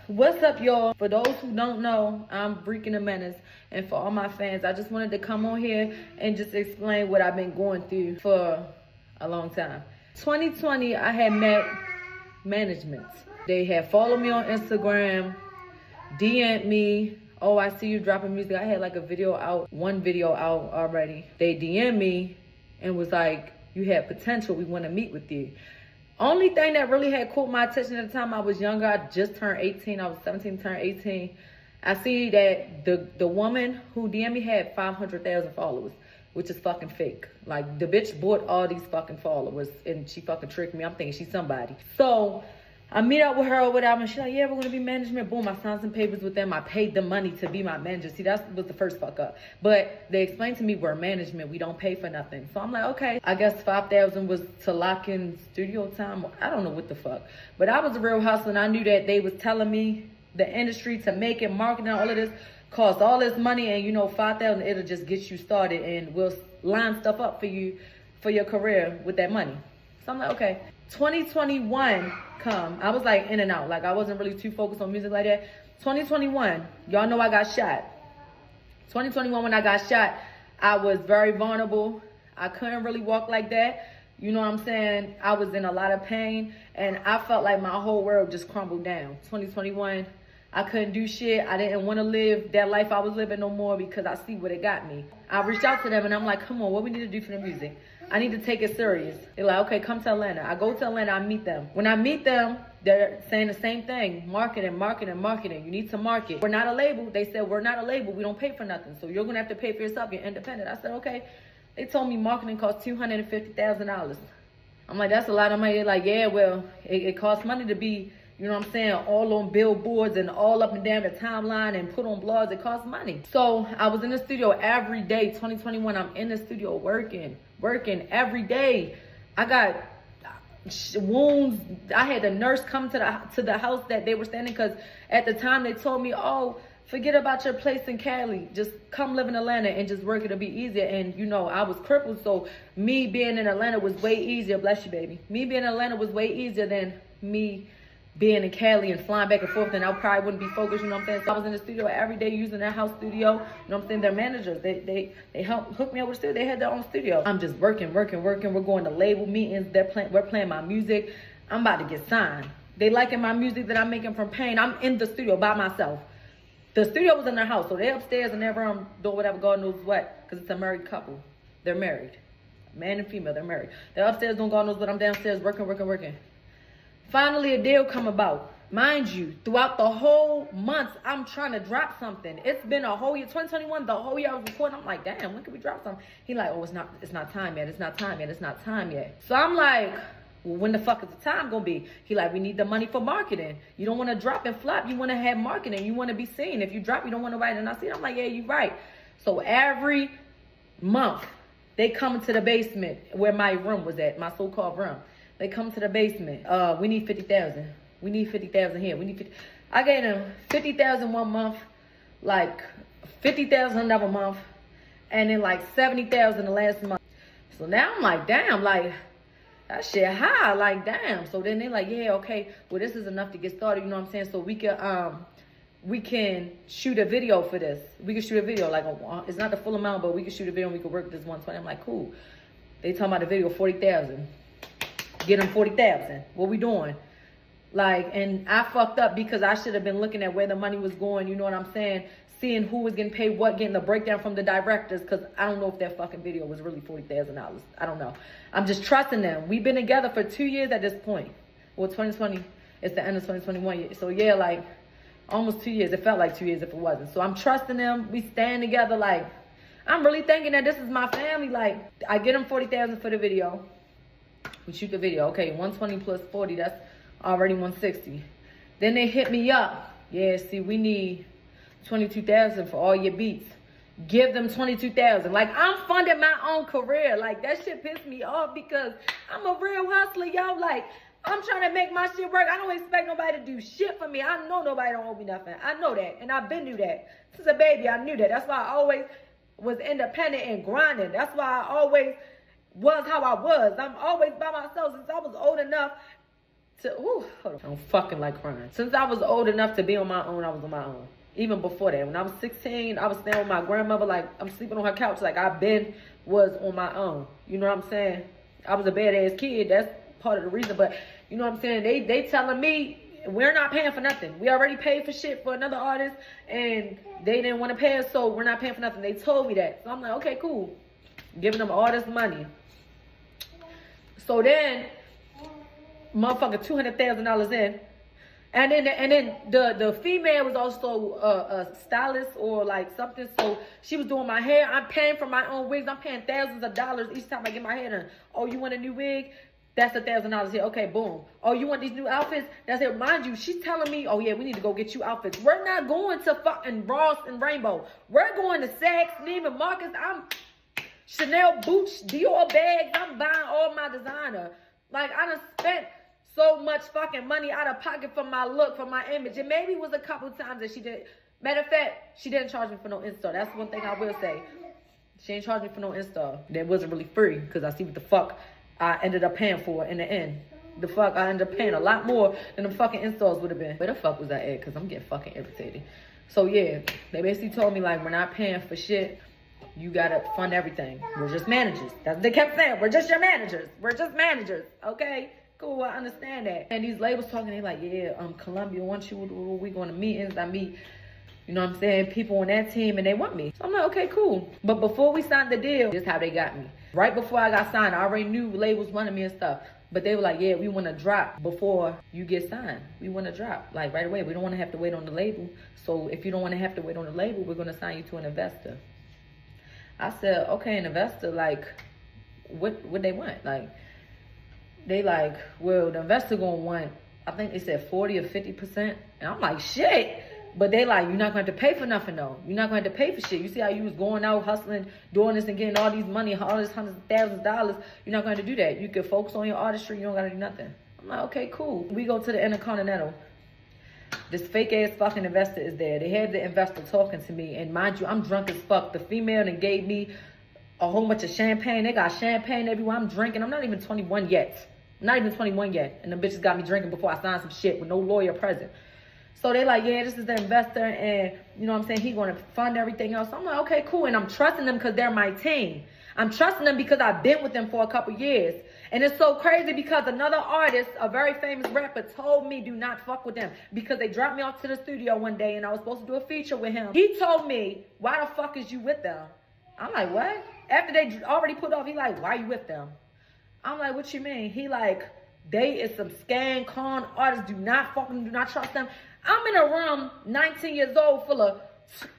What's up, y'all? For those who don't know, I'm Rican Da Menace, and for all my fans, I just wanted to come on here and just explain what I've been going through for a long time. 2020, I had met management. They had followed me on Instagram, DM'd me. Oh, I see you dropping music. I had like one video out already. They DM'd me and was like, you had potential. We want to meet with you. Only thing that really had caught my attention at the time, I was younger. I just turned 18. I was 17, turned 18. I see that the woman who DM'd me had 500,000 followers, which is fucking fake. Like, the bitch bought all these fucking followers and she fucking tricked me. I'm thinking she's somebody. So I meet up with her or whatever, and she's like, yeah, we're gonna be management. Boom, I signed some papers with them. I paid them money to be my manager. See, that was the first fuck up. But they explained to me, we're management, we don't pay for nothing. So I'm like, okay. I guess 5,000 was to lock in studio time. I don't know what the fuck. But I was a real hustler, and I knew that they was telling me the industry to make it, marketing, all of this, cost all this money, and you know, 5,000, it'll just get you started, and we'll line stuff up for you, for your career with that money. So I'm like, okay. 2021 come. I was like in and out. Like, I wasn't really too focused on music like that. 2021, y'all know I got shot. 2021, when I got shot, I was very vulnerable. I couldn't really walk like that. You know what I'm saying? I was in a lot of pain, and I felt like my whole world just crumbled down. 2021, I couldn't do shit. I didn't want to live that life I was living no more because I see what it got me. I reached out to them, and I'm like, come on, what we need to do for the music? I need to take it serious. They're like, okay, come to Atlanta. I go to Atlanta, I meet them. When I meet them, they're saying the same thing. Marketing, marketing, marketing. You need to market. We're not a label. They said, we're not a label. We don't pay for nothing. So you're going to have to pay for yourself. You're independent. I said, okay. They told me marketing costs $250,000. I'm like, that's a lot of money. They're like, yeah, well, it costs money to be, you know what I'm saying, all on billboards and all up and down the timeline and put on blogs. It costs money. So I was in the studio every day. 2021, I'm in the studio working every day. I got wounds. I had a nurse come to the house that they were standing, because at the time they told me, oh, forget about your place in Cali. Just come live in Atlanta and just work. It'll be easier. And, you know, I was crippled, so me being in Atlanta was way easier. Bless you, baby. Me being in Atlanta was way easier than me being in Cali and flying back and forth, and I probably wouldn't be focused, you know what I'm saying? So I was in the studio every day using their house studio, you know what I'm saying? Their managers, they helped hook me up with studio. They had their own studio. I'm just working. We're going to label meetings. We're playing my music. I'm about to get signed. They liking my music that I'm making from pain. I'm in the studio by myself. The studio was in their house, so they're upstairs in their room doing whatever, God knows what, because it's a married couple. They're married. Man and female, they're married. They're upstairs doing God knows what. I'm downstairs working. Finally, a deal come about. Mind you, throughout the whole month, I'm trying to drop something. It's been a whole year, 2021, the whole year I was recording. I'm like, damn, when can we drop something? He like, oh, it's not time yet. So I'm like, well, when the fuck is the time gonna be? He like, we need the money for marketing. You don't want to drop and flop. You want to have marketing. You want to be seen. If you drop, you don't want to write. And I see it. I'm like, yeah, you're right. So every month, they come into the basement where my room was at, my so-called room. They come to the basement. We need 50,000. We need 50,000 here. We need 50. I gave them 50,000 one month, like 50,000 another month, and then like 70,000 the last month. So now I'm like, damn, like that shit high, like damn. So then they're like, yeah, okay, well this is enough to get started. You know what I'm saying? So we can shoot a video for this. We can shoot a video, like it's not the full amount, but we can shoot a video and we can work this 120. I'm like, cool. They talking about the video 40,000. Get them 40,000. What we doing? Like, and I fucked up because I should have been looking at where the money was going. You know what I'm saying? Seeing who was getting paid what, getting the breakdown from the directors, because I don't know if that fucking video was really $40,000. I don't know. I'm just trusting them. We've been together for 2 years at this point. Well, 2020, it's the end of 2021. So yeah, like almost 2 years. It felt like 2 years if it wasn't. So I'm trusting them. We stand together. Like, I'm really thinking that this is my family. Like, I get them 40,000 for the video. We shoot the video. Okay, 120 plus 40, that's already 160. Then they hit me up. Yeah, see, we need 22,000 for all your beats. Give them 22,000. Like, I'm funding my own career. Like, that shit pissed me off because I'm a real hustler, y'all. Like, I'm trying to make my shit work. I don't expect nobody to do shit for me. I know nobody don't owe me nothing. I know that, and I've been knew that. Since a baby, I knew that. That's why I always was independent and grinding. That's why I always was how I was. I'm always by myself since I was old enough Hold on. I don't fucking like crying. Since I was old enough to be on my own, I was on my own. Even before that, when I was 16, I was staying with my grandmother. Like, I'm sleeping on her couch. Like, was on my own. You know what I'm saying? I was a badass kid. That's part of the reason. But, you know what I'm saying? They telling me, we're not paying for nothing. We already paid for shit for another artist, and they didn't want to pay us, so we're not paying for nothing. They told me that. So I'm like, okay, cool. Giving them all this money. So then, motherfucker, $200,000 in. And then the female was also a stylist or like something. So she was doing my hair. I'm paying for my own wigs. I'm paying thousands of dollars each time I get my hair done. Oh, you want a new wig? That's $1,000 here. Okay, boom. Oh, you want these new outfits? That's it. Mind you, she's telling me, oh yeah, we need to go get you outfits. We're not going to fucking Ross and Rainbow. We're going to Saks, Neiman Marcus. I'm Chanel boots, Dior bags. I'm buying all my designer. Like, I done spent so much fucking money out of pocket for my look, for my image. And maybe it was a couple times that she did. Matter of fact, she didn't charge me for no install. That's one thing I will say. She ain't charged me for no install. That wasn't really free, because I see what the fuck I ended up paying for in the end. The fuck, I ended up paying a lot more than the fucking installs would have been. Where the fuck was I at? Because I'm getting fucking irritated. So yeah, they basically told me, like, we're not paying for shit. You gotta fund everything. We're just managers. That's what they kept saying. We're just your managers. We're just managers. Okay? Cool, I understand that. And these labels talking, they like, yeah, Columbia wants you. We going to meetings. I meet, you know what I'm saying, people on that team, and they want me. So I'm like, okay, cool. But before we signed the deal, this is how they got me. Right before I got signed, I already knew labels wanted me and stuff. But they were like, yeah, we want to drop before you get signed. We want to drop, like, right away. We don't want to have to wait on the label. So if you don't want to have to wait on the label, we're going to sign you to an investor. I said, okay, an investor, like, what they want? Like, they like, well, the investor going to want, I think they said 40 or 50%. And I'm like, shit. But they like, you're not going to have to pay for nothing, though. You're not going to have to pay for shit. You see how you was going out, hustling, doing this and getting all these money, all this hundreds of thousands of dollars. You're not going to do that. You can focus on your artistry. You don't got to do nothing. I'm like, okay, cool. We go to the Intercontinental. This fake-ass fucking investor is there. They had the investor talking to me. And mind you, I'm drunk as fuck. The female that gave me a whole bunch of champagne. They got champagne everywhere. I'm drinking. I'm not even 21 yet. I'm not even 21 yet. And the bitches got me drinking before I signed some shit with no lawyer present. So they like, yeah, this is the investor, and you know what I'm saying, he going to fund everything else. So I'm like, okay, cool. And I'm trusting them because they're my team. I'm trusting them because I've been with them for a couple years. And it's so crazy because another artist, a very famous rapper, told me do not fuck with them because they dropped me off to the studio one day and I was supposed to do a feature with him. He told me, why the fuck is you with them? I'm like, what? After they already put off, he like, why you with them? I'm like, what you mean? He like, they is some scam con artists. Do not trust them. I'm in a room, 19 years old, full of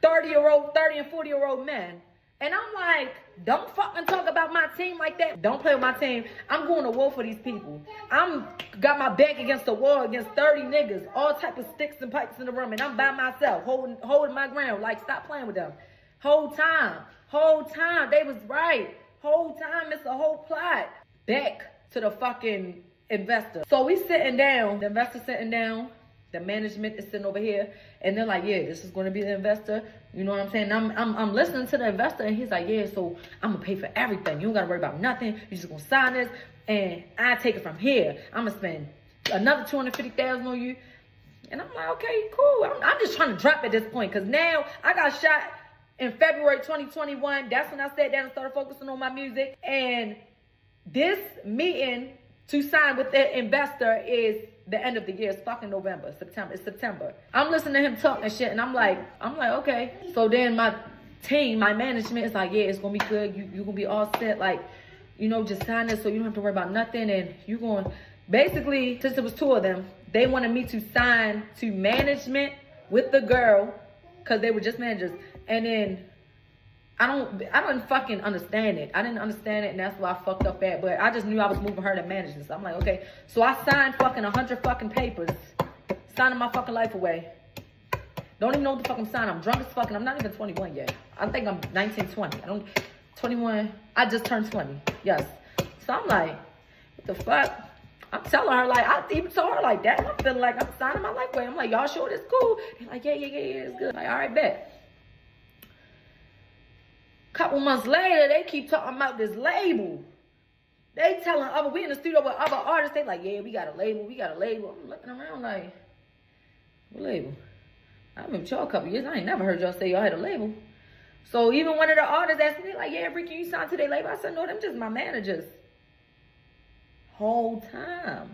30 and 40-year-old men. And I'm like, don't fucking talk about my team like that. Don't play with my team. I'm going to war for these people. I'm got my back against the wall against 30 niggas, all type of sticks and pipes in the room, and I'm by myself, holding my ground. Like, stop playing with them. Whole time, they was right. Whole time, it's a whole plot. Back to the fucking investor. So we sitting down, the investor sitting down. The management is sitting over here, and they're like, yeah, this is going to be the investor. You know what I'm saying? I'm listening to the investor, and he's like, yeah, so I'm going to pay for everything. You don't got to worry about nothing. You're just going to sign this, and I take it from here. I'm going to spend another $250,000 on you. And I'm like, okay, cool. I'm just trying to drop at this point, because now I got shot in February 2021. That's when I sat down and started focusing on my music. And this meeting to sign with the investor is the end of the year. It's fucking November, September. It's September. I'm listening to him talk and shit, and I'm like, okay. So then my team, my management is like, yeah, it's gonna be good. You're gonna be all set. Like, you know, just sign this so you don't have to worry about nothing. And you're going, basically, since it was two of them, they wanted me to sign to management with the girl, because they were just managers. And then I didn't fucking understand it. I didn't understand it, and that's why I fucked up at. But I just knew I was moving her to management. So I'm like, okay. So I signed fucking 100 fucking papers, signing my fucking life away. Don't even know what the fuck I'm signing. I'm drunk as fucking. I'm not even 21 yet. I think I'm 19, 20. 21. I just turned 20. Yes. So I'm like, what the fuck? I'm telling her, like, I even told her like that. I'm feeling like I'm signing my life away. I'm like, y'all sure this cool? They're like, yeah, it's good. Like, all right, bet. Couple months later, they keep talking about this label. They telling we in the studio with other artists, they like, yeah, we got a label, we got a label. I'm looking around like, what label? I've been with y'all a couple years. I ain't never heard y'all say y'all had a label. So even one of the artists asked me, like, yeah, Rican, you signed to their label? I said, no, them just my managers. Whole time.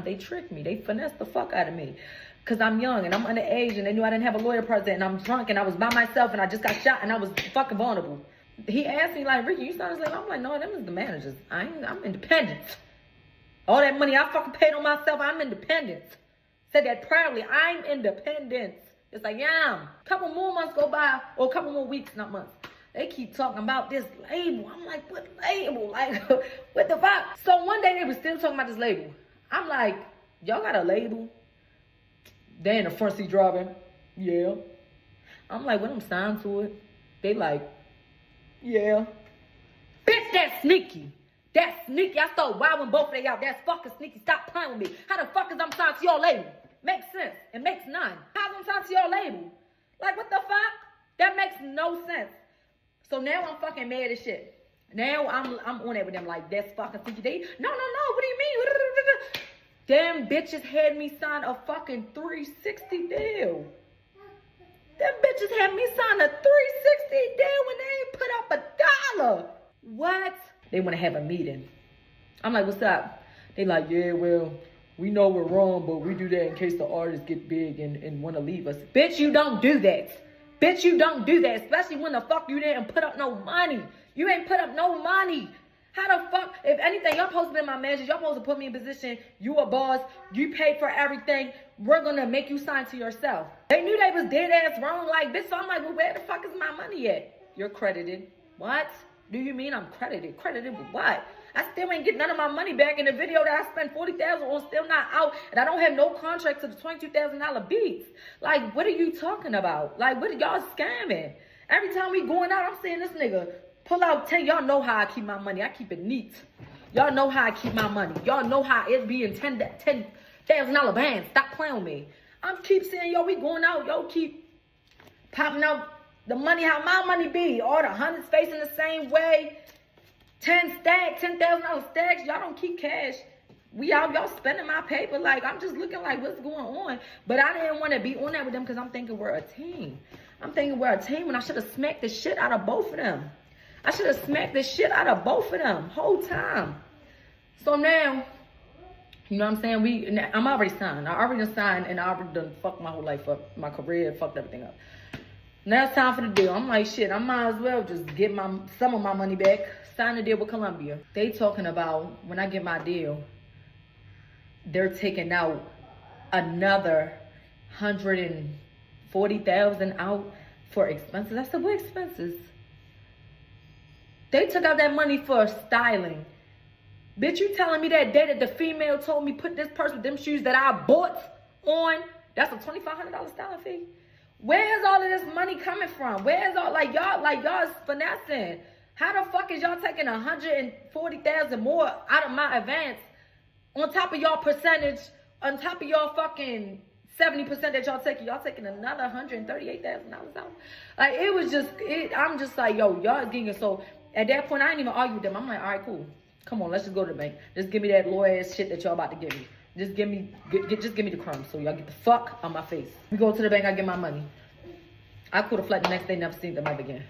They tricked me. They finessed the fuck out of me. Because I'm young and I'm underage and they knew I didn't have a lawyer present and I'm drunk and I was by myself and I just got shot and I was fucking vulnerable. He asked me, like, Rican, you signed to this label? I'm like, no, them is the managers. I'm independent. All that money I fucking paid on myself, I'm independent. Said that proudly. I'm independent. It's like, yeah. A couple more months go by, or a couple more weeks, not months. They keep talking about this label. I'm like, what label? Like, what the fuck? So one day they were still talking about this label. I'm like, y'all got a label? They in the front seat driving. Yeah. I'm like, when I'm signed to it? They like, yeah. Bitch, that's sneaky. That's sneaky. I start wilding both of they out. That's fucking sneaky. Stop playing with me. How the fuck is I'm signed to your label? Makes sense. It makes none. How's I'm signed to your label? Like, what the fuck? That makes no sense. So now I'm fucking mad as shit. Now I'm on it with them like, that's fucking sneaky. No, what do you mean? Them bitches had me sign a fucking 360 deal. Them bitches had me sign a 360 deal when they ain't put up $1. What? They want to have a meeting. I'm like, what's up? They like, yeah, well, we know we're wrong, but we do that in case the artists get big and want to leave us. Bitch, you don't do that. Bitch, you don't do that, especially when the fuck you didn't put up no money. You ain't put up no money. How the fuck, if anything, y'all supposed to be my manager. Y'all supposed to put me in position. You a boss. You paid for everything. We're going to make you sign to yourself. They knew they was dead ass wrong like this. So I'm like, well, where the fuck is my money at? You're credited. What? Do you mean I'm credited? Credited with what? I still ain't get none of my money back in the video that I spent $40,000 on, still not out, and I don't have no contract to the $22,000 beats. Like, what are you talking about? Like, what are y'all scamming? Every time we going out, I'm seeing this nigga pull out 10. Y'all know how I keep my money. I keep it neat. Y'all know how I keep my money. Y'all know how it be in $10,000 bands. Stop playing with me. I'm keep saying, yo, we going out. Yo, keep popping out the money, how my money be. All the hundreds facing the same way. 10 stacks, $10,000 stacks. Y'all don't keep cash. We out, y'all spending my paper. Like, I'm just looking like, what's going on? But I didn't want to be on that with them because I'm thinking we're a team. I'm thinking we're a team when I should have smacked the shit out of both of them. I should have smacked the shit out of both of them whole time. So now, you know what I'm saying? I'm already signed. I already signed and I already done fucked my whole life up. My career, fucked everything up. Now it's time for the deal. I'm like, shit, I might as well just get some of my money back. Sign the deal with Columbia. They talking about when I get my deal, they're taking out another $140,000 out for expenses. I said, what expenses? They took out that money for styling. Bitch, you telling me that day that the female told me put this purse with them shoes that I bought on, that's a $2,500 styling fee? Where's all of this money coming from? Where's all, like y'all finessing? How the fuck is y'all taking $140,000 more out of my advance on top of y'all percentage, on top of y'all fucking 70% that y'all taking? Y'all taking another $138,000 out? Like, it was just, I'm just like, yo, y'all gigging. So at that point, I didn't even argue with them. I'm like, all right, cool. Come on, let's just go to the bank. Just give me that lawyer ass shit that y'all about to give me. Just give me the crumbs so y'all get the fuck on my face. We go to the bank, I get my money. I caught a flight the next day, never seen them ever again.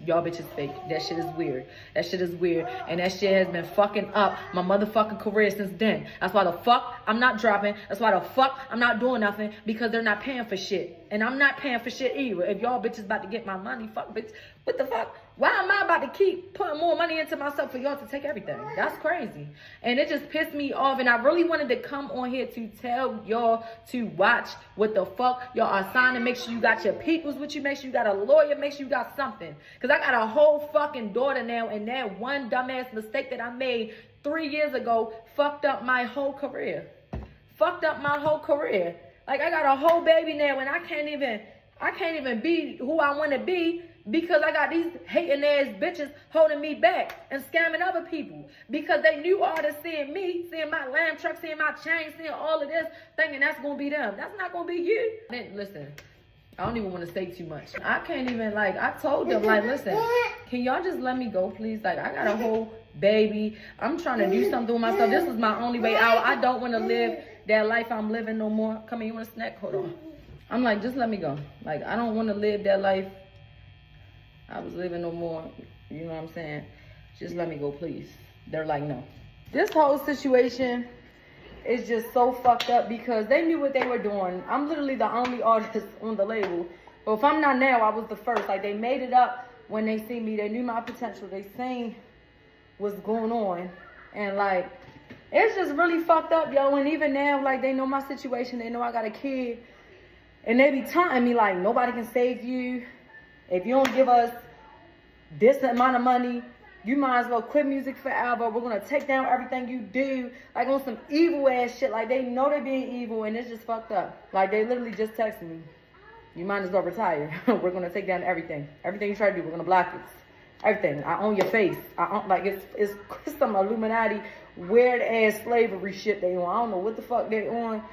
Y'all bitches fake. That shit is weird. That shit is weird. And that shit has been fucking up my motherfucking career since then. That's why the fuck I'm not dropping. That's why the fuck I'm not doing nothing. Because they're not paying for shit. And I'm not paying for shit either. If y'all bitches about to get my money, fuck bitch. What the fuck? Why am I about to keep putting more money into myself for y'all to take everything? That's crazy. And it just pissed me off. And I really wanted to come on here to tell y'all to watch what the fuck y'all are signing. Make sure you got your peoples with you. Make sure you got a lawyer. Make sure you got something. Because I got a whole fucking daughter now. And that one dumbass mistake that I made 3 years ago fucked up my whole career. Fucked up my whole career. Like, I got a whole baby now and I can't even be who I want to be because I got these hating ass bitches holding me back and scamming other people because they knew all this, seeing me, seeing my lamb truck, seeing my chain, seeing all of this, thinking that's going to be them. That's not going to be you. Listen, I don't even want to say too much. I can't even, like, I told them, like, listen, can y'all just let me go, please? Like, I got a whole baby. I'm trying to do something with myself. This is my only way out. I don't want to live that life I'm living no more. Come here, you want a snack? Hold on. I'm like, just let me go. Like, I don't want to live that life I was living no more. You know what I'm saying? Just let me go, please. They're like, no. This whole situation is just so fucked up because they knew what they were doing. I'm literally the only artist on the label. But if I'm not now, I was the first. Like, they made it up when they see me. They knew my potential. They seen what's going on. And, like, it's just really fucked up, yo. And even now, like, they know my situation. They know I got a kid. And they be taunting me, like, nobody can save you. If you don't give us this amount of money, you might as well quit music forever. We're going to take down everything you do. Like, on some evil ass shit. Like, they know they're being evil, and it's just fucked up. Like, they literally just texted me. You might as well retire. We're going to take down everything. Everything you try to do, we're going to block it. Everything. I own your face. I own, like, it's some Illuminati weird ass slavery shit they on. I don't know what the fuck they on,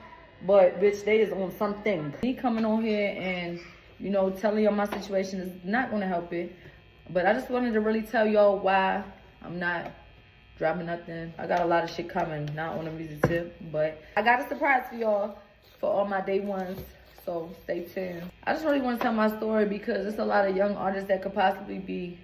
but bitch, they is on something. Me coming on here and, you know, telling y'all my situation is not going to help it. But I just wanted to really tell y'all why I'm not dropping nothing. I got a lot of shit coming, not on a music tip, but I got a surprise for y'all for all my day ones. So stay tuned. I just really want to tell my story because there's a lot of young artists that could possibly be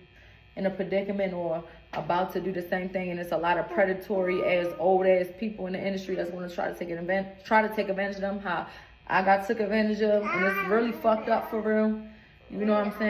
in a predicament or about to do the same thing, and it's a lot of predatory ass old ass people in the industry that's going to try to take advantage of them. How I got took advantage of, and it's really fucked up for real. You know what I'm saying?